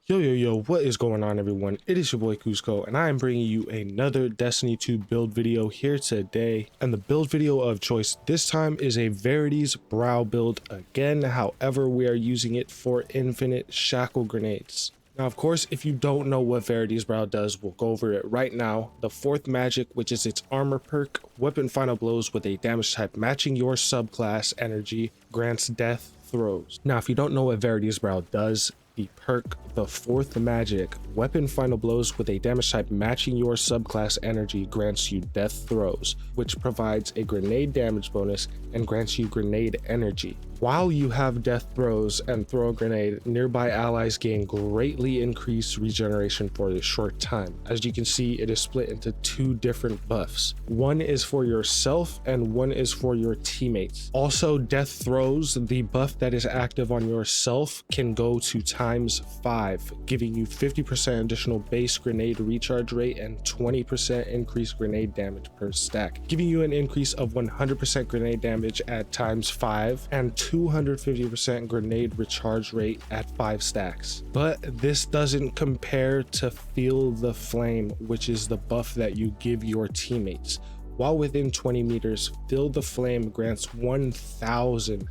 Yo, what is going on, everyone? It is your boy Coozco, and I am bringing you another Destiny 2 build video here today. And the build video of choice this time is a Verity's Brow build again. However, we are using it for infinite shackle grenades. Now, of course, if you don't know what Verity's Brow does, we'll go over it right now. The fourth magic, which is its armor perk, weapon final blows with a damage type matching your subclass energy, grants death throws. Now, if you don't know what Verity's Brow does, the perk, the fourth magic, weapon final blows with a damage type matching your subclass energy grants you death throws, which provides a grenade damage bonus and grants you grenade energy. While you have death throws and throw a grenade, nearby allies gain greatly increased regeneration for a short time. As you can see, it is split into two different buffs. One is for yourself and one is for your teammates. Also, death throws, the buff that is active on yourself, can go to ×5, giving you 50% additional base grenade recharge rate and 20% increased grenade damage per stack, giving you an increase of 100% grenade damage at ×5 and 250% grenade recharge rate at 5 stacks. But this doesn't compare to Feel the Flame, which is the buff that you give your teammates. While within 20 meters, Feel the Flame grants 1000%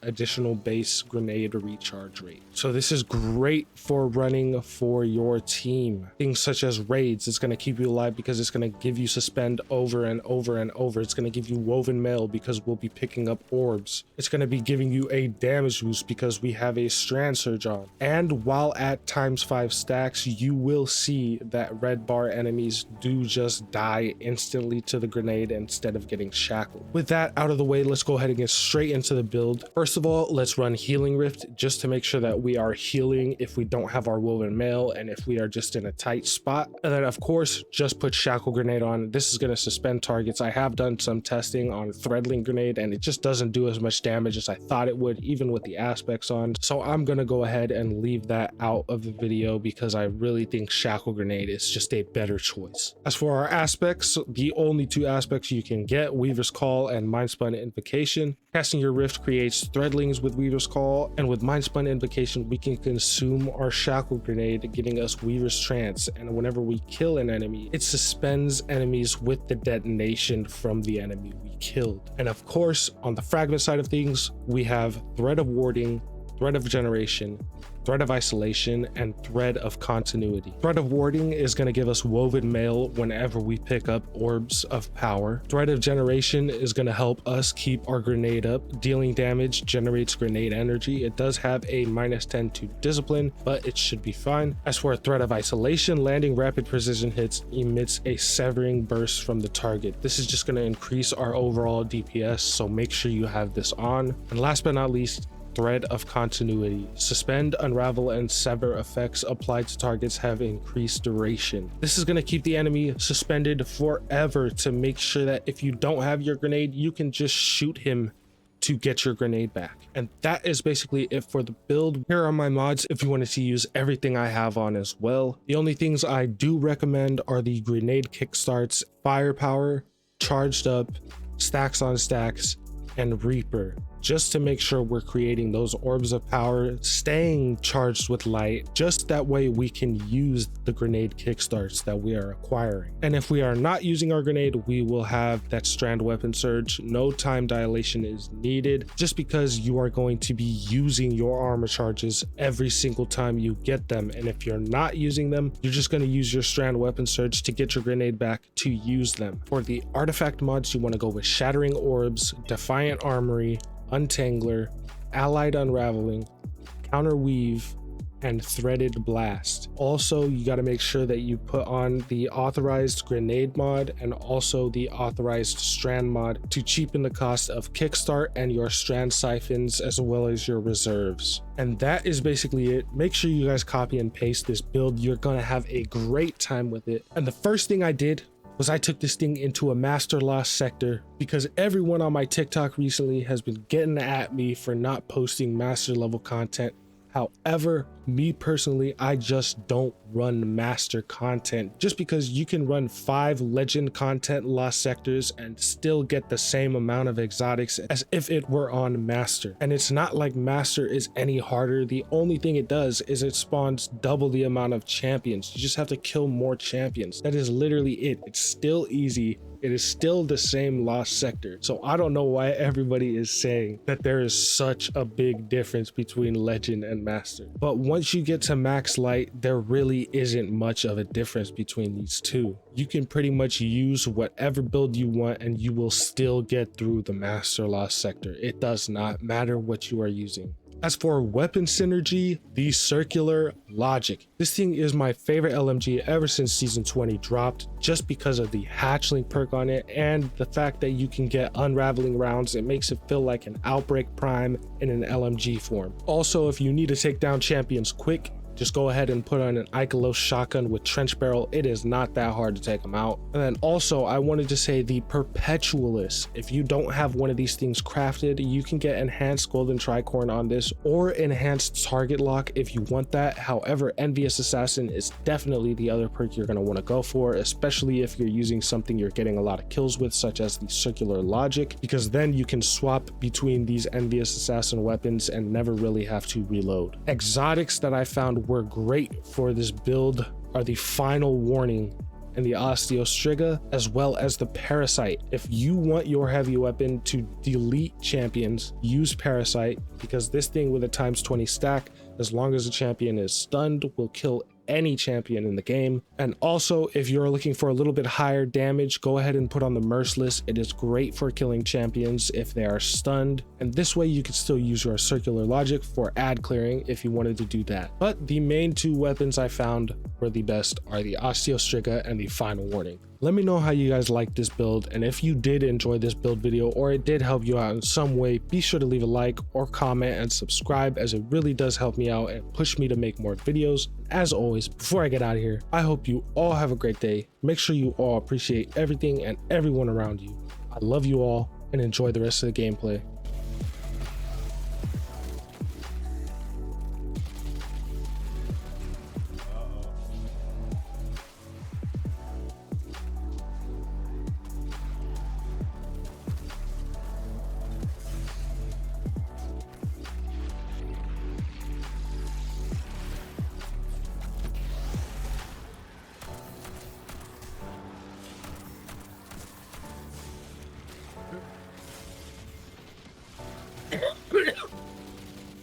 additional base grenade recharge rate. So this is great for running for your team. Things such as raids, it's going to keep you alive because it's going to give you suspend over and over and over. It's going to give you woven mail because we'll be picking up orbs. It's going to be giving you a damage boost because we have a strand surge on. And while at ×5 stacks, you will see that red bar enemies do just die instantly to the grenade instead of getting shackled. With that out of the way, let's go ahead and get straight into the build. First of all, let's run Healing Rift just to make sure that we are healing if we don't have our woven mail and if we are just in a tight spot. And then of course, just put shackle grenade on. This is going to suspend targets. I have done some testing on threadling grenade and it just doesn't do as much damage as I thought it would, even with the aspects on. So I'm going to go ahead and leave that out of the video because I really think shackle grenade is just a better choice. As for our aspects, the only two aspects you can get, Weaver's Call and Mindspun Invocation. Casting your Rift creates threadlings with Weaver's Call, and with Mindspun Invocation we can consume our shackle grenade, getting us Weaver's Trance, and whenever we kill an enemy, it suspends enemies with the detonation from the enemy we killed. And of course, on the fragment side of things, we have Thread of Warding, Thread of Generation, Thread of Isolation, and Thread of Continuity. Thread of Warding is going to give us woven mail whenever we pick up orbs of power. Thread of Generation is going to help us keep our grenade up. Dealing damage generates grenade energy. It does have a -10 to discipline, but it should be fine. As for a Thread of Isolation, landing rapid precision hits emits a severing burst from the target. This is just going to increase our overall DPS, so make sure you have this on. And last but not least, Thread of Continuity. Suspend, unravel, and sever effects applied to targets have increased duration. This is going to keep the enemy suspended forever to make sure that if you don't have your grenade, you can just shoot him to get your grenade back. And that is basically it for the build. Here are my mods if you wanted to use everything I have on as well. The only things I do recommend are the grenade kickstarts, firepower, charged up, stacks on stacks, and Reaper, just to make sure we're creating those orbs of power, staying charged with light, just that way we can use the grenade kickstarts that we are acquiring. And if we are not using our grenade, we will have that strand weapon surge. No time dilation is needed, just because you are going to be using your armor charges every single time you get them. And if you're not using them, you're just going to use your strand weapon surge to get your grenade back to use them. For the artifact mods, you want to go with Shattering Orbs, Defiant Armory, Untangler, Allied Unraveling, Counterweave, and Threaded Blast. Also, you got to make sure that you put on the authorized grenade mod and also the authorized strand mod to cheapen the cost of kickstart and your strand siphons as well as your reserves. And that is basically it. Make sure you guys copy and paste this build. You're gonna have a great time with it. And the first thing I did was I took this thing into a master lost sector because everyone on my TikTok recently has been getting at me for not posting master level content. However, Me personally, I just don't run master content just because you can run 5 legend content lost sectors and still get the same amount of exotics as if it were on master. And it's not like master is any harder. The only thing it does is it spawns double the amount of champions. You just have to kill more champions. That is literally it. It's still easy. It is still the same lost sector. So I don't know why everybody is saying that there is such a big difference between legend and master. But once you get to max light, there really isn't much of a difference between these two. You can pretty much use whatever build you want and you will still get through the master lost sector. It does not matter what you are using. As for weapon synergy, the circular logic. This thing is my favorite LMG ever since season 20 dropped, just because of the hatchling perk on it and the fact that you can get unraveling rounds. It makes it feel like an outbreak prime in an LMG form. Also, if you need to take down champions quick, just go ahead and put on an Ikelos shotgun with trench barrel. It is not that hard to take them out. And then also I wanted to say the Perpetualist. If you don't have one of these things crafted, you can get enhanced golden tricorn on this or enhanced target lock if you want that. However, Envious Assassin is definitely the other perk you're going to want to go for, especially if you're using something you're getting a lot of kills with, such as the circular logic, because then you can swap between these Envious Assassin weapons and never really have to reload. Exotics that I found were great for this build are the Final Warning and the Osteostriga, as well as the Parasite. If you want your heavy weapon to delete champions, use Parasite, because this thing with a ×20 stack, as long as the champion is stunned, will kill any champion in the game. And also, if you're looking for a little bit higher damage, go ahead and put on the Merciless. It is great for killing champions if they are stunned, and this way you can still use your circular logic for ad clearing if you wanted to do that. But the main two weapons I found were the best are the Osteostriga and the Final Warning. Let me know how you guys like this build, and if you did enjoy this build video or it did help you out in some way, be sure to leave a like or comment and subscribe, as it really does help me out and push me to make more videos. As always, before I get out of here, I hope you all have a great day. Make sure you all appreciate everything and everyone around you. I love you all and enjoy the rest of the gameplay.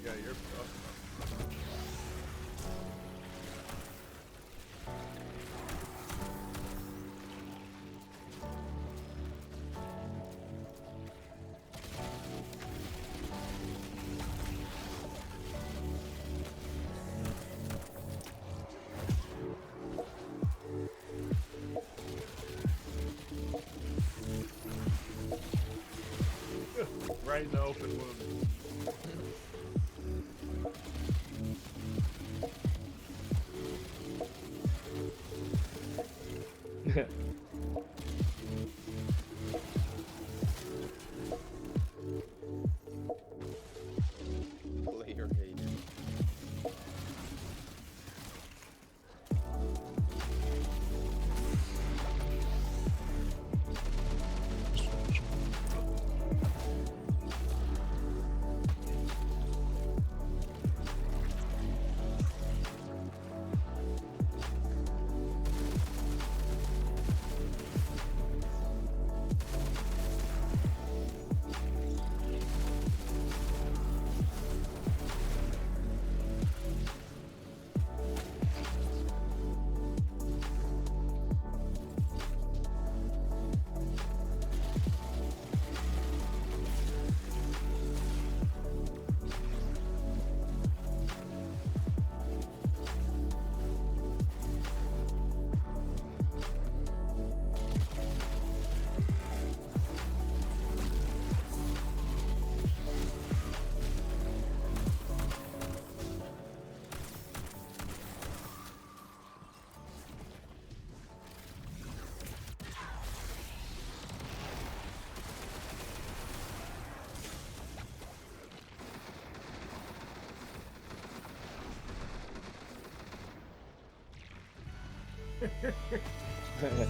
Yeah, you're right in the open wound. Player hate. Right.